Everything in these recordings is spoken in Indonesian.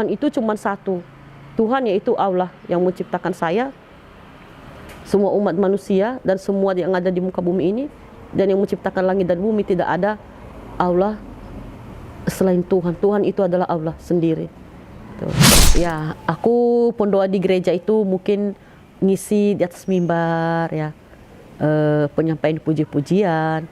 Tuhan itu cuma satu. Tuhan yaitu Allah yang menciptakan saya, semua umat manusia dan semua yang ada di muka bumi ini, dan yang menciptakan langit dan bumi. Tidak ada Allah selain Tuhan. Tuhan itu adalah Allah sendiri. Tuh. Ya, aku pendoa di gereja itu mungkin ngisi di atas mimbar ya, penyampaian puji-pujian.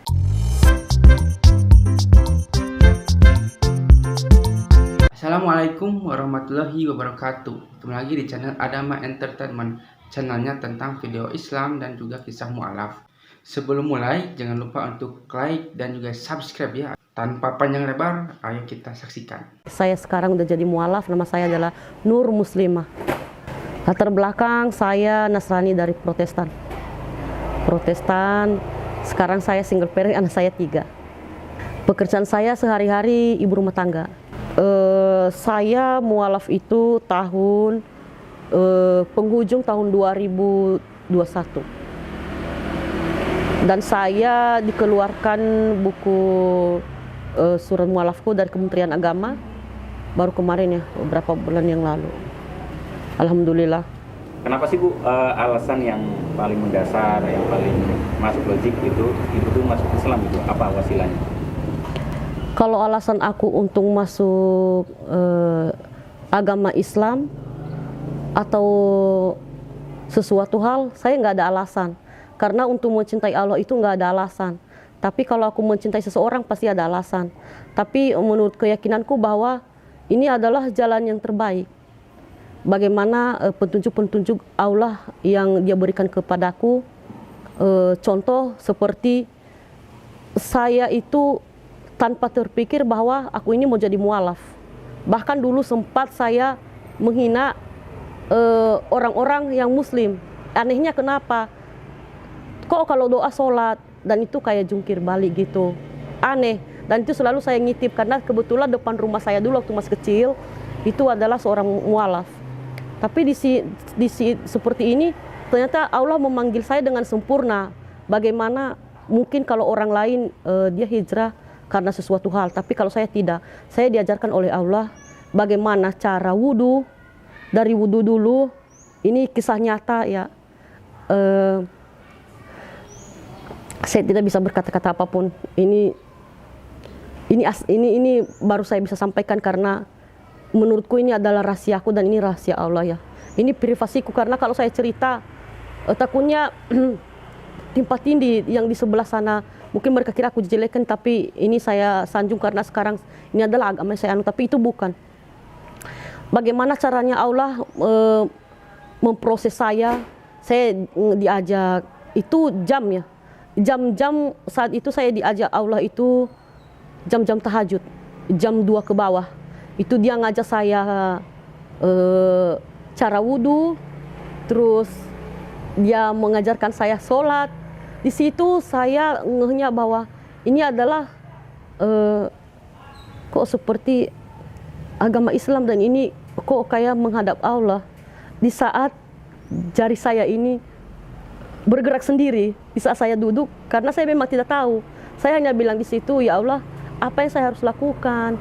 Assalamualaikum warahmatullahi wabarakatuh. Ketemu lagi di channel Adama Entertainment, channelnya tentang video Islam dan juga kisah mu'alaf. Sebelum mulai, jangan lupa untuk like dan juga subscribe ya. Tanpa panjang lebar, ayo kita saksikan. Saya sekarang udah jadi mu'alaf, nama saya adalah Nur Muslimah. Latar belakang saya Nasrani dari Protestan. Sekarang saya single parent, anak saya 3. Pekerjaan saya sehari-hari ibu rumah tangga. Saya mu'alaf itu penghujung tahun 2021. Dan saya dikeluarkan buku surat mu'alafku dari Kementerian Agama baru kemarin ya, beberapa bulan yang lalu. Alhamdulillah. Kenapa sih Bu alasan yang paling mendasar, yang paling masuk logik itu tuh masuk Islam itu? Apa wasilanya? Kalau alasan aku untuk masuk agama Islam atau sesuatu hal, saya nggak ada alasan. Karena untuk mencintai Allah itu nggak ada alasan. Tapi kalau aku mencintai seseorang pasti ada alasan. Tapi menurut keyakinanku bahwa ini adalah jalan yang terbaik. Bagaimana petunjuk-petunjuk Allah yang Dia berikan kepadaku. Contoh seperti saya itu tanpa terpikir bahwa aku ini mau jadi mu'alaf. Bahkan dulu sempat saya menghina orang-orang yang muslim. Anehnya kenapa? Kok kalau doa sholat dan itu kayak jungkir balik gitu. Aneh. Dan itu selalu saya ngitip karena kebetulan depan rumah saya dulu waktu masih kecil itu adalah seorang mu'alaf. Tapi seperti ini ternyata Allah memanggil saya dengan sempurna. Bagaimana mungkin kalau orang lain dia hijrah karena sesuatu hal, tapi kalau saya tidak. Saya diajarkan oleh Allah bagaimana cara wudhu. Dari wudhu dulu, ini kisah nyata ya. Saya tidak bisa berkata-kata apapun. Ini baru saya bisa sampaikan karena menurutku ini adalah rahasiaku dan ini rahasia Allah ya. Ini privasiku karena kalau saya cerita takutnya timpa tindih yang di sebelah sana mungkin mereka kira aku jelekan, tapi ini saya sanjung karena sekarang ini adalah agama saya tapi itu bukan. Bagaimana caranya Allah memproses saya diajak itu jam ya. Jam-jam saat itu saya diajak Allah itu jam-jam tahajud, jam 2 ke bawah. Itu dia ngajak saya cara wudhu, terus dia mengajarkan saya sholat. Di situ saya ngehnya bahwa ini adalah kok seperti agama Islam dan ini kok kayak menghadap Allah. Di saat jari saya ini bergerak sendiri, di saat saya duduk, karena saya memang tidak tahu. Saya hanya bilang di situ, ya Allah, apa yang saya harus lakukan?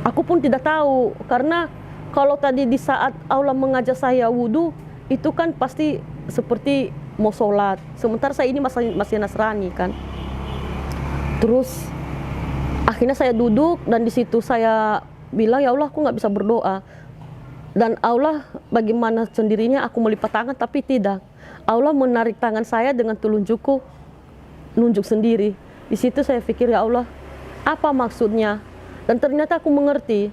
Aku pun tidak tahu, karena kalau tadi di saat Allah mengajak saya wudhu, itu kan pasti seperti mau sholat. Sementara saya ini masih Nasrani kan. Terus akhirnya saya duduk dan di situ saya bilang, ya Allah, aku nggak bisa berdoa. Dan Allah bagaimana sendirinya aku melipat tangan tapi tidak. Allah menarik tangan saya dengan telunjukku, nunjuk sendiri. Di situ saya pikir, ya Allah, apa maksudnya? Dan ternyata aku mengerti.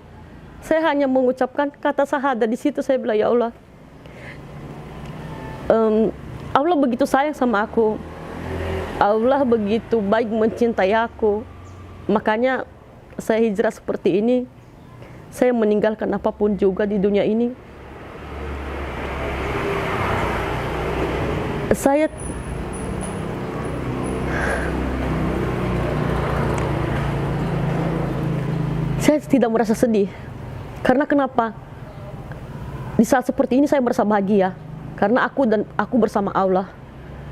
Saya hanya mengucapkan kata syahadat. Di situ saya bilang, ya Allah, Allah begitu sayang sama aku. Allah begitu baik mencintai aku. Makanya saya hijrah seperti ini. Saya meninggalkan apapun juga di dunia ini. Saya tidak merasa sedih. Karena kenapa? Di saat seperti ini saya merasa bahagia. Karena aku bersama Allah,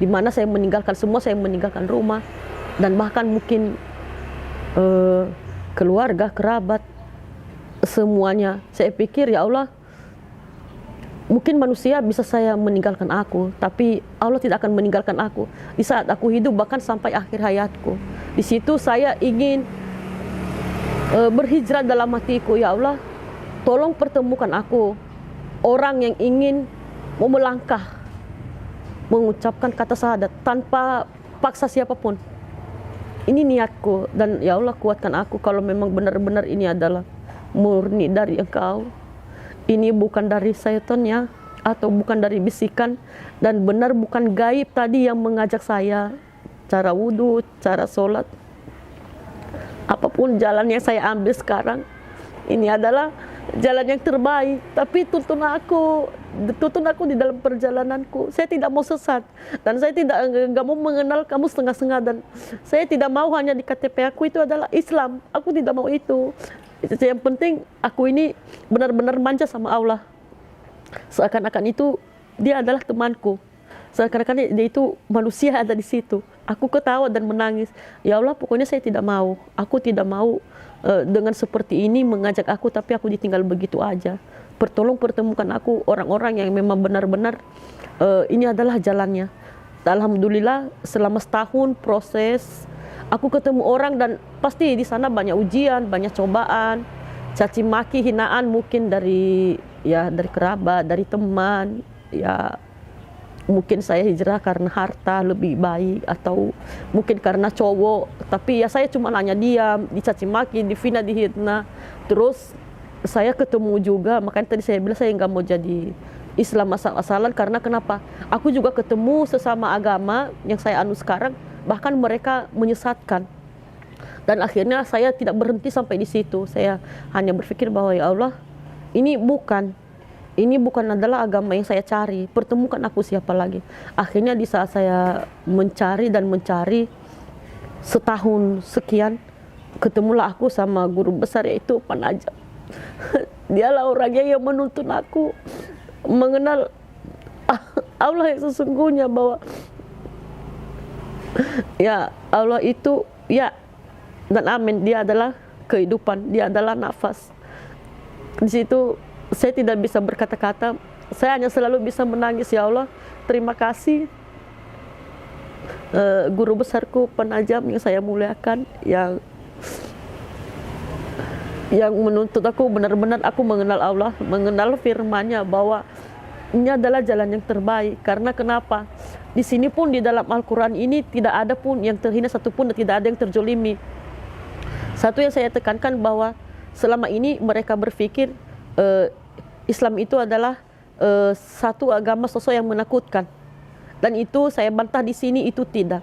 di mana saya meninggalkan semua, saya meninggalkan rumah dan bahkan mungkin keluarga, kerabat, semuanya. Saya pikir ya Allah, mungkin manusia bisa saya meninggalkan aku, tapi Allah tidak akan meninggalkan aku di saat aku hidup, bahkan sampai akhir hayatku. Di situ saya ingin berhijrah dalam hatiku, ya Allah, tolong pertemukan aku orang yang ingin mau melangkah, mengucapkan kata syahadat tanpa paksa siapapun. Ini niatku, dan ya Allah kuatkan aku kalau memang benar-benar ini adalah murni dari Engkau. Ini bukan dari syaitan ya, atau bukan dari bisikan, dan benar bukan gaib tadi yang mengajak saya. Cara wudhu, cara sholat, apapun jalan yang saya ambil sekarang, ini adalah jalan yang terbaik. Tapi tuntun aku di dalam perjalananku. Saya tidak mau sesat, dan saya nggak mau mengenal kamu setengah-setengah, dan saya tidak mau hanya di KTP aku itu adalah Islam. Aku tidak mau itu. Yang penting aku ini benar-benar manja sama Allah. Seakan-akan itu dia adalah temanku. Seakan-akan dia itu manusia ada di situ. Aku ketawa dan menangis. Ya Allah, pokoknya saya tidak mau. Aku tidak mau dengan seperti ini mengajak aku, tapi aku ditinggal begitu aja. Tolong pertemukan aku orang-orang yang memang benar-benar ini adalah jalannya. Alhamdulillah selama setahun proses, aku ketemu orang, dan pasti di sana banyak ujian, banyak cobaan, caci maki, hinaan, mungkin dari kerabat, dari teman, ya mungkin saya hijrah karena harta lebih baik, atau mungkin karena cowok. Tapi ya saya cuma hanya diam, dicaci maki, difina, dihina. Terus saya ketemu juga, makanya tadi saya bilang saya nggak mau jadi Islam asal-asalan. Karena kenapa? Aku juga ketemu sesama agama yang saya anut sekarang, bahkan mereka menyesatkan. Dan akhirnya saya tidak berhenti sampai di situ. Saya hanya berpikir bahwa ya Allah, ini bukan adalah agama yang saya cari. Pertemukan aku siapa lagi. Akhirnya di saat saya mencari setahun sekian, ketemulah aku sama guru besar, yaitu Panajam. Dialah orangnya yang menuntun aku mengenal Allah yang sesungguhnya, bahwa ya Allah itu ya dan amin, dia adalah kehidupan, dia adalah nafas. Di situ saya tidak bisa berkata-kata, saya hanya selalu bisa menangis. Ya Allah, terima kasih guru besarku Panajam yang saya muliakan, yang menuntut aku benar-benar aku mengenal Allah, mengenal firman-Nya, bahwa ini adalah jalan yang terbaik. Karena kenapa? Di sini pun di dalam Al-Quran ini tidak ada pun yang terhina satupun, dan tidak ada yang terjolimi. Satu yang saya tekankan, bahwa selama ini mereka berpikir Islam itu adalah satu agama sosok yang menakutkan, dan itu saya bantah di sini, itu tidak.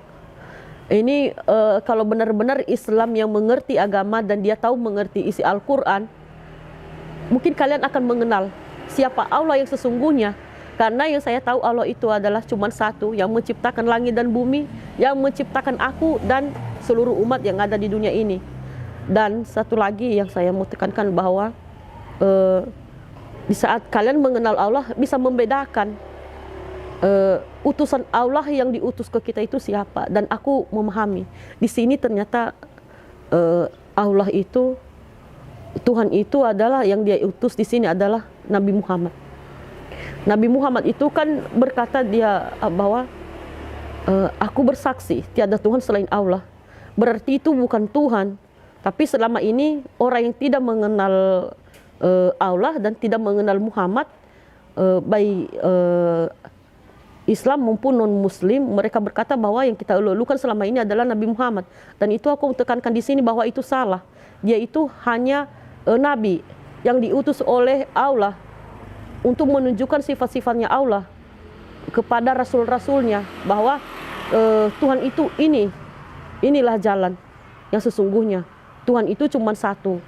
Ini kalau benar-benar Islam yang mengerti agama dan dia tahu mengerti isi Al-Quran, mungkin kalian akan mengenal siapa Allah yang sesungguhnya. Karena yang saya tahu, Allah itu adalah cuma satu, yang menciptakan langit dan bumi, yang menciptakan aku dan seluruh umat yang ada di dunia ini. Dan satu lagi yang saya mau tekankan, bahwa di saat kalian mengenal Allah, bisa membedakan utusan Allah yang diutus ke kita itu siapa. Dan aku memahami di sini ternyata Allah itu, Tuhan itu adalah yang dia utus di sini adalah Nabi Muhammad. Nabi Muhammad itu kan berkata dia bahwa aku bersaksi tiada Tuhan selain Allah. Berarti itu bukan Tuhan. Tapi selama ini orang yang tidak mengenal Allah dan tidak mengenal Muhammad, baik Islam maupun non-Muslim, mereka berkata bahwa yang kita elu-elukan selama ini adalah Nabi Muhammad. Dan itu aku tekankan di sini bahwa itu salah. Dia itu hanya Nabi yang diutus oleh Allah untuk menunjukkan sifat-sifatnya Allah kepada rasul-rasulnya, bahwa Tuhan itu inilah jalan yang sesungguhnya. Tuhan itu cuma satu.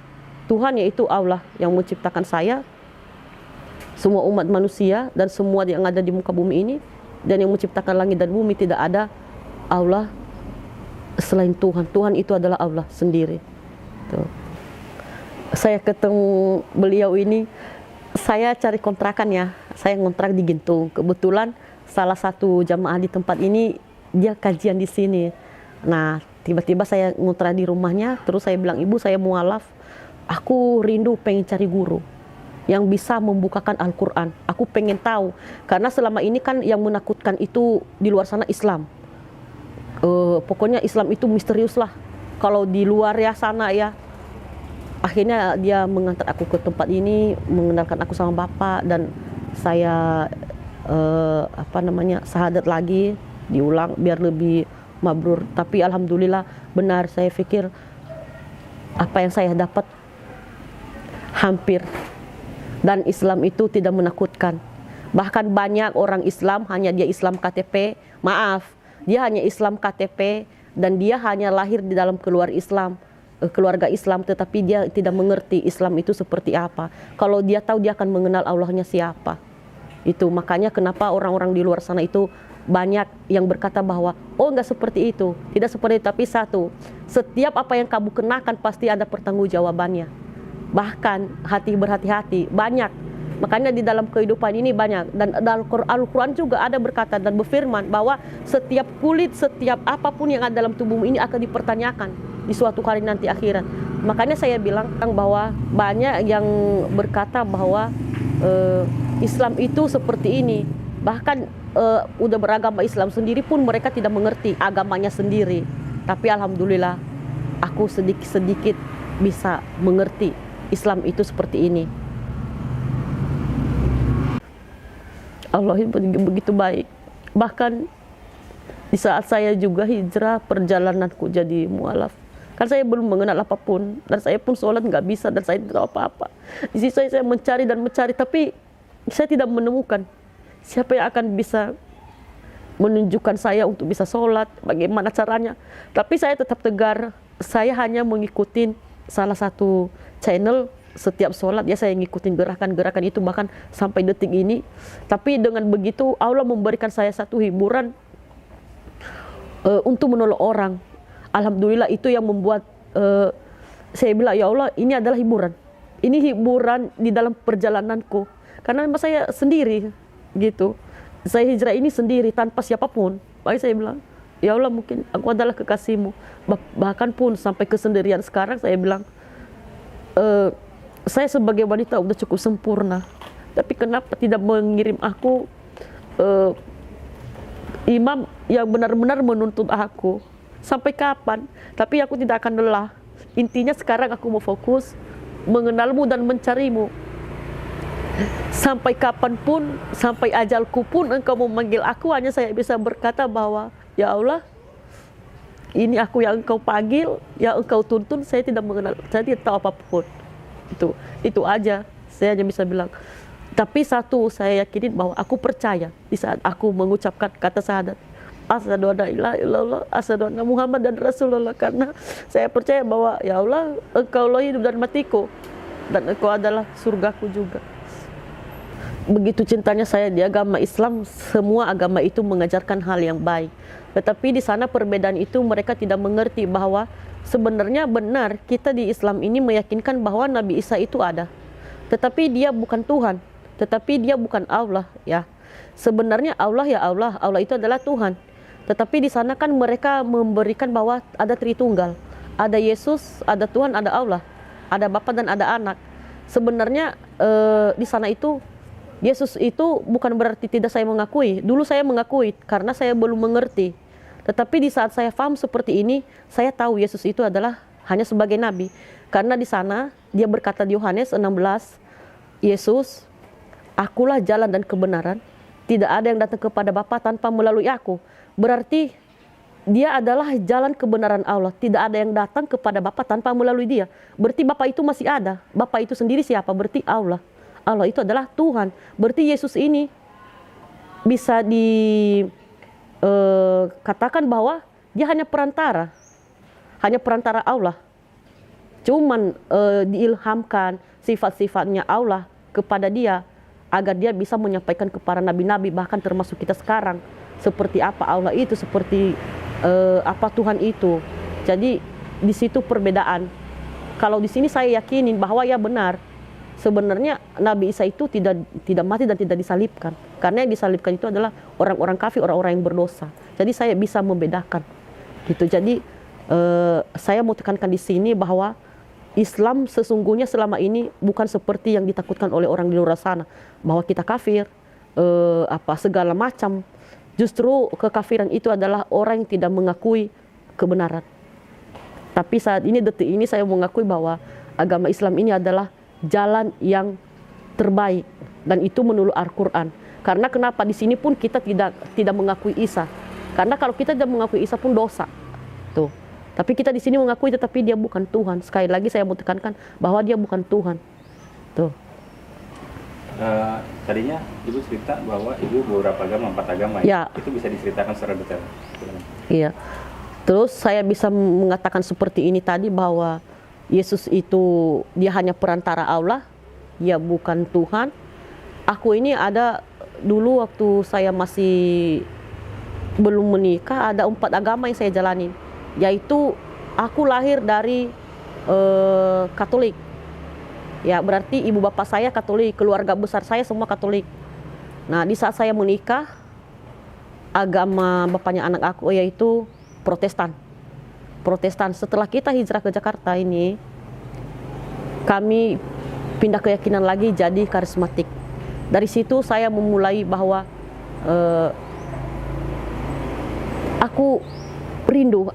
Tuhan yaitu Allah yang menciptakan saya, semua umat manusia, dan semua yang ada di muka bumi ini. Dan yang menciptakan langit dan bumi, tidak ada Allah selain Tuhan. Tuhan itu adalah Allah sendiri. Tuh. Saya ketemu beliau ini, saya cari kontrakan ya. Saya ngontrak di Gintung. Kebetulan salah satu jamaah di tempat ini dia kajian di sini. Nah, tiba-tiba saya ngontrak di rumahnya. Terus saya bilang, ibu saya mualaf, aku rindu pengen cari guru yang bisa membukakan Al-Quran. Aku pengen tahu, karena selama ini kan yang menakutkan itu di luar sana Islam. Pokoknya Islam itu misterius lah. Kalau di luar ya sana ya, akhirnya dia mengantar aku ke tempat ini, mengenalkan aku sama bapak, dan saya syahadat lagi, diulang biar lebih mabrur. Tapi alhamdulillah benar, saya pikir apa yang saya dapat hampir. Dan Islam itu tidak menakutkan. Bahkan banyak orang Islam hanya dia Islam KTP, dia hanya Islam KTP dan dia hanya lahir di dalam keluarga Islam, tetapi dia tidak mengerti Islam itu seperti apa. Kalau dia tahu, dia akan mengenal Allahnya siapa. Itu makanya kenapa orang-orang di luar sana itu banyak yang berkata bahwa enggak seperti itu, tidak seperti itu. Tapi satu, setiap apa yang kamu kenakan pasti ada pertanggungjawabannya. Bahkan berhati-hati banyak. Makanya di dalam kehidupan ini banyak, dan dalam Al-Quran juga ada berkata dan berfirman bahwa setiap kulit, setiap apapun yang ada dalam tubuhmu ini akan dipertanyakan di suatu hari nanti akhirat. Makanya saya bilang bahwa banyak yang berkata bahwa Islam itu seperti ini. Bahkan udah beragama Islam sendiri pun mereka tidak mengerti agamanya sendiri. Tapi alhamdulillah aku sedikit-sedikit bisa mengerti Islam itu seperti ini. Allah begitu baik. Bahkan di saat saya juga hijrah, perjalananku jadi mualaf. Kan saya belum mengenal apapun, dan saya pun sholat nggak bisa, dan saya tidak tahu apa-apa. Di situ saya mencari dan mencari, tapi saya tidak menemukan siapa yang akan bisa menunjukkan saya untuk bisa sholat, bagaimana caranya. Tapi saya tetap tegar. Saya hanya mengikuti salah satu channel. Setiap sholat ya saya ngikutin gerakan-gerakan itu, bahkan sampai detik ini. Tapi dengan begitu Allah memberikan saya satu hiburan untuk menolong orang. Alhamdulillah itu yang membuat saya bilang, ya Allah, ini adalah hiburan. Ini hiburan di dalam perjalananku. Karena memang saya sendiri gitu. Saya hijrah ini sendiri tanpa siapapun. Makanya saya bilang, ya Allah, mungkin aku adalah kekasihmu. Bahkan pun sampai kesendirian sekarang saya bilang, saya sebagai wanita udah cukup sempurna, tapi kenapa tidak mengirim aku imam yang benar-benar menuntut aku? Sampai kapan? Tapi aku tidak akan lelah. Intinya sekarang aku mau fokus mengenalmu dan mencarimu. Sampai kapanpun, sampai ajalku pun engkau memanggil aku, hanya saya bisa berkata bahwa ya Allah, ini aku yang engkau panggil, yang engkau tuntun. Saya tidak mengenal, saya tidak tahu apapun. Itu aja saya hanya bisa bilang. Tapi satu saya yakinin bahwa aku percaya di saat aku mengucapkan kata syahadat, asyhadu an la ilaha illallah, asyhadu anna Muhammad dan Rasulullah, karena saya percaya bahwa ya Allah, engkau lah hidup dan matiku, dan engkau adalah surgaku juga. Begitu cintanya saya di agama Islam. Semua agama itu mengajarkan hal yang baik, tetapi di sana perbedaan itu mereka tidak mengerti bahwa sebenarnya benar kita di Islam ini meyakinkan bahwa Nabi Isa itu ada, tetapi dia bukan Tuhan, tetapi dia bukan Allah ya. Sebenarnya Allah ya Allah itu adalah Tuhan. Tetapi di sana kan mereka memberikan bahwa ada Tritunggal, ada Yesus, ada Tuhan, ada Allah, ada Bapa dan ada Anak. Sebenarnya di sana itu Yesus itu bukan berarti tidak saya mengakui. Dulu saya mengakui karena saya belum mengerti. Tetapi di saat saya paham seperti ini, saya tahu Yesus itu adalah hanya sebagai nabi. Karena di sana dia berkata di Yohanes 16, Yesus, akulah jalan dan kebenaran. Tidak ada yang datang kepada Bapa tanpa melalui aku. Berarti dia adalah jalan kebenaran Allah. Tidak ada yang datang kepada Bapa tanpa melalui dia. Berarti Bapa itu masih ada. Bapa itu sendiri siapa? Berarti Allah. Allah itu adalah Tuhan. Berarti Yesus ini bisa katakan bahwa dia hanya perantara Allah. Cuman diilhamkan sifat-sifatnya Allah kepada dia agar dia bisa menyampaikan kepada nabi-nabi, bahkan termasuk kita sekarang, seperti apa Allah itu, seperti apa Tuhan itu. Jadi di situ perbedaan. Kalau di sini saya yakinin bahwa ya benar, sebenarnya Nabi Isa itu tidak mati dan tidak disalibkan. Karena yang disalibkan itu adalah orang-orang kafir, orang-orang yang berdosa. Jadi saya bisa membedakan gitu. Jadi saya mau tekankan di sini bahwa Islam sesungguhnya selama ini bukan seperti yang ditakutkan oleh orang di luar sana, bahwa kita kafir, segala macam. Justru kekafiran itu adalah orang yang tidak mengakui kebenaran. Tapi saat ini, detik ini, saya mengakui bahwa agama Islam ini adalah jalan yang terbaik, dan itu menurut Al-Quran. Karena kenapa di sini pun kita tidak mengakui Isa? Karena kalau kita tidak mengakui Isa pun dosa. Tuh. Tapi kita di sini mengakui, tetapi dia bukan Tuhan. Sekali lagi saya mau tekankan bahwa dia bukan Tuhan. Tuh. Tadinya Ibu cerita bahwa Ibu beberapa agama, 4 agama ya. Itu bisa diceritakan secara detail. Iya. Terus saya bisa mengatakan seperti ini tadi, bahwa Yesus itu dia hanya perantara Allah, dia bukan Tuhan. Aku ini ada dulu waktu saya masih belum menikah, ada 4 agama yang saya jalani, yaitu aku lahir dari Katolik. Ya, berarti ibu bapak saya Katolik, keluarga besar saya semua Katolik. Nah, di saat saya menikah, agama bapaknya anak aku yaitu Protestan. Setelah kita hijrah ke Jakarta ini, kami pindah keyakinan lagi jadi karismatik. Dari situ saya memulai bahwa aku rindu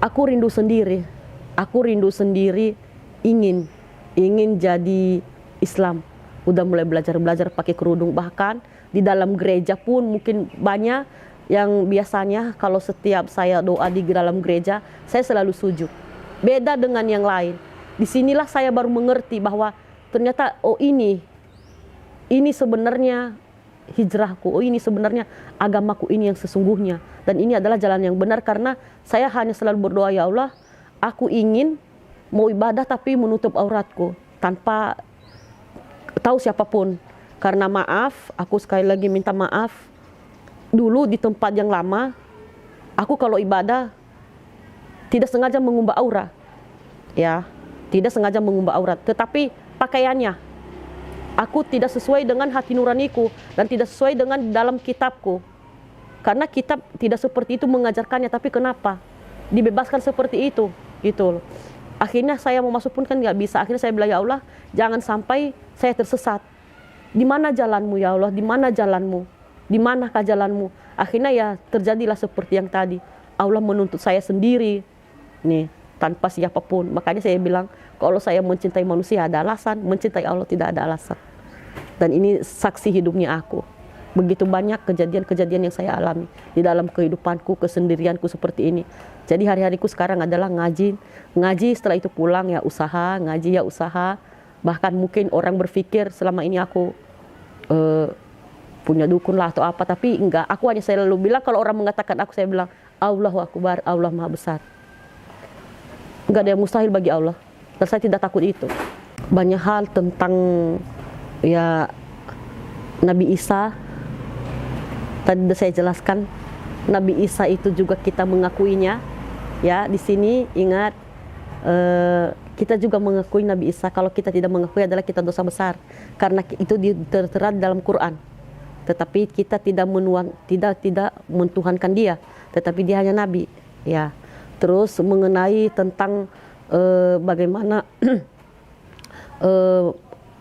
sendiri ingin jadi Islam. Udah mulai belajar pakai kerudung, bahkan di dalam gereja pun mungkin banyak yang biasanya kalau setiap saya doa di dalam gereja, saya selalu sujud. Beda dengan yang lain. Disinilah saya baru mengerti bahwa ternyata ini sebenarnya hijrahku, ini sebenarnya agamaku ini yang sesungguhnya, dan ini adalah jalan yang benar. Karena saya hanya selalu berdoa, ya Allah, aku ingin mau ibadah tapi menutup auratku tanpa tahu siapapun. Karena maaf, aku sekali lagi minta maaf, dulu di tempat yang lama, aku kalau ibadah tidak sengaja mengubah aura, ya, tidak sengaja mengubah aurat, tetapi pakaiannya aku tidak sesuai dengan hati nuraniku dan tidak sesuai dengan dalam kitabku. Karena kitab tidak seperti itu mengajarkannya, tapi kenapa dibebaskan seperti itu, gitu loh. Akhirnya saya mau masuk pun kan nggak bisa. Akhirnya saya bilang, ya Allah, jangan sampai saya tersesat. Di mana jalanmu ya Allah? Di mana jalanmu? Di manakah jalanmu? Akhirnya ya terjadilah seperti yang tadi. Allah menuntut saya sendiri, nih, tanpa siapapun. Makanya saya bilang, kalau saya mencintai manusia ada alasan, mencintai Allah tidak ada alasan. Dan ini saksi hidupnya aku. Begitu banyak kejadian-kejadian yang saya alami di dalam kehidupanku, kesendirianku seperti ini. Jadi hari-hariku sekarang adalah ngaji, setelah itu pulang ya usaha, ngaji ya usaha. Bahkan mungkin orang berpikir selama ini aku punya dukun lah atau apa, tapi enggak. Aku hanya selalu bilang, kalau orang mengatakan aku, saya bilang Allahu Akbar, Allah Maha Besar. Enggak ada yang mustahil bagi Allah, dan saya tidak takut itu. Banyak hal tentang ya Nabi Isa tadi sudah saya jelaskan. Nabi Isa itu juga kita mengakuinya, ya. Di sini ingat, kita juga mengakui Nabi Isa. Kalau kita tidak mengakui adalah kita dosa besar, karena itu tertera dalam Quran. Tetapi kita tidak mentuhankan dia, tetapi dia hanya nabi, ya. Terus mengenai tentang bagaimana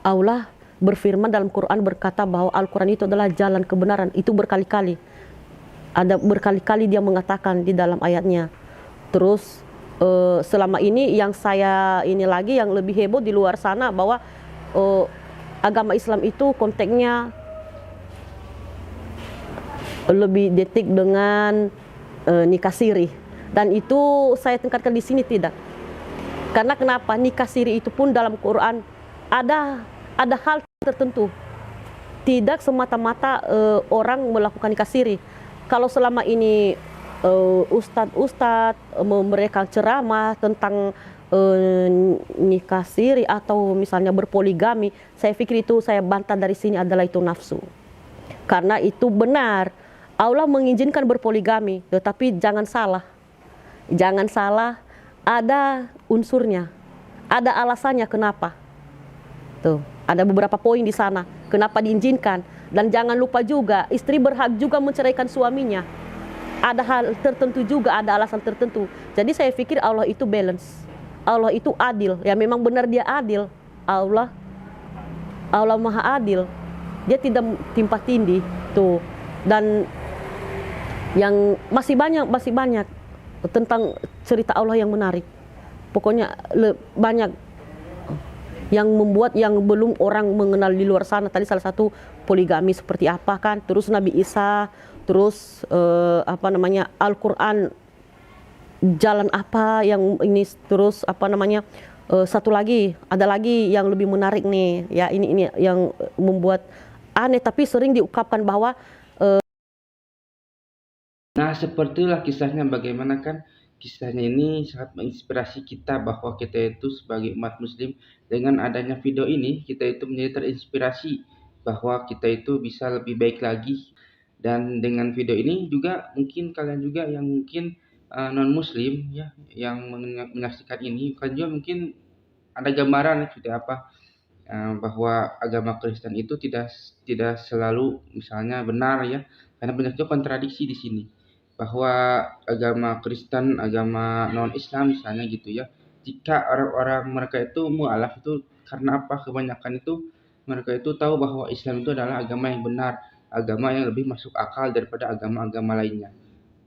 Allah berfirman dalam Quran, berkata bahwa Al-Quran itu adalah jalan kebenaran. Itu berkali-kali. Ada berkali-kali dia mengatakan di dalam ayatnya. Terus selama ini yang saya ini lagi yang lebih heboh di luar sana, bahwa agama Islam itu konteksnya lebih detik dengan nikah siri. Dan itu saya tingkatkan di sini tidak. Karena kenapa? Nikah siri itu pun dalam Quran ada hal tertentu. Tidak semata-mata orang melakukan nikah siri. Kalau selama ini ustadz mereka ceramah tentang nikah siri atau misalnya berpoligami, saya pikir itu saya bantah dari sini adalah itu nafsu. Karena itu benar, Allah mengizinkan berpoligami, tetapi jangan salah, ada unsurnya, ada alasannya kenapa. Tuh, ada beberapa poin di sana kenapa diizinkan. Dan jangan lupa juga, istri berhak juga menceraikan suaminya. Ada hal tertentu juga, ada alasan tertentu. Jadi saya pikir Allah itu balance. Allah itu adil. Ya memang benar dia adil. Allah Maha adil. Dia tidak timpa tindih tuh. Dan yang masih banyak tentang cerita Allah yang menarik. Pokoknya banyak yang membuat yang belum orang mengenal di luar sana. Tadi salah satu poligami seperti apa kan, terus Nabi Isa, terus Al-Quran jalan apa yang ini, terus satu lagi, ada lagi yang lebih menarik nih ya, ini yang membuat aneh tapi sering diungkapkan bahwa Nah, sepertilah kisahnya, bagaimana kan kisahnya ini sangat menginspirasi kita bahwa kita itu sebagai umat muslim, dengan adanya video ini kita itu menjadi terinspirasi bahwa kita itu bisa lebih baik lagi. Dan dengan video ini juga mungkin kalian juga yang mungkin non muslim ya, yang menyaksikan ini, kalian juga mungkin ada gambaran seperti apa, bahwa agama Kristen itu tidak selalu misalnya benar ya, karena banyak juga kontradiksi di sini, bahwa agama Kristen, agama non Islam misalnya gitu ya, jika orang-orang mereka itu mualaf itu karena apa, kebanyakan itu mereka itu tahu bahwa Islam itu adalah agama yang benar, agama yang lebih masuk akal daripada agama-agama lainnya.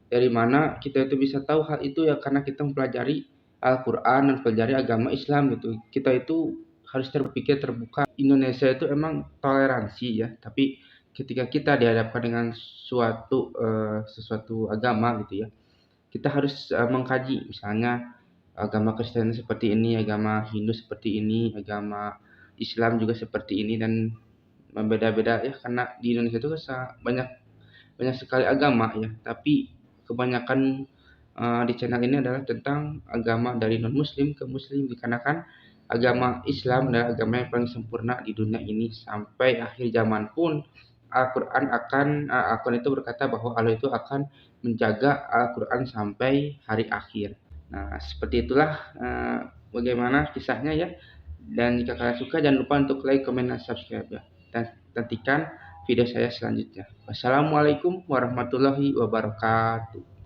Dari mana kita itu bisa tahu hal itu ya, karena kita mempelajari Al-Quran dan mempelajari agama Islam gitu. Kita itu harus terpikir terbuka. Indonesia itu emang toleransi ya, tapi ketika kita dihadapkan dengan sesuatu agama gitu ya, kita harus mengkaji, misalnya agama Kristen seperti ini, agama Hindu seperti ini, agama Islam juga seperti ini, dan membeda-beda ya, karena di Indonesia itu banyak banyak sekali agama ya, tapi kebanyakan di channel ini adalah tentang agama dari non muslim ke muslim, dikarenakan agama Islam adalah agama yang paling sempurna di dunia ini. Sampai akhir zaman pun Al-Quran itu berkata bahwa Allah itu akan menjaga Al-Quran sampai hari akhir. Nah, seperti itulah bagaimana kisahnya ya. Dan jika kalian suka, jangan lupa untuk like, comment, dan subscribe ya. Dan nantikan video saya selanjutnya. Wassalamualaikum warahmatullahi wabarakatuh.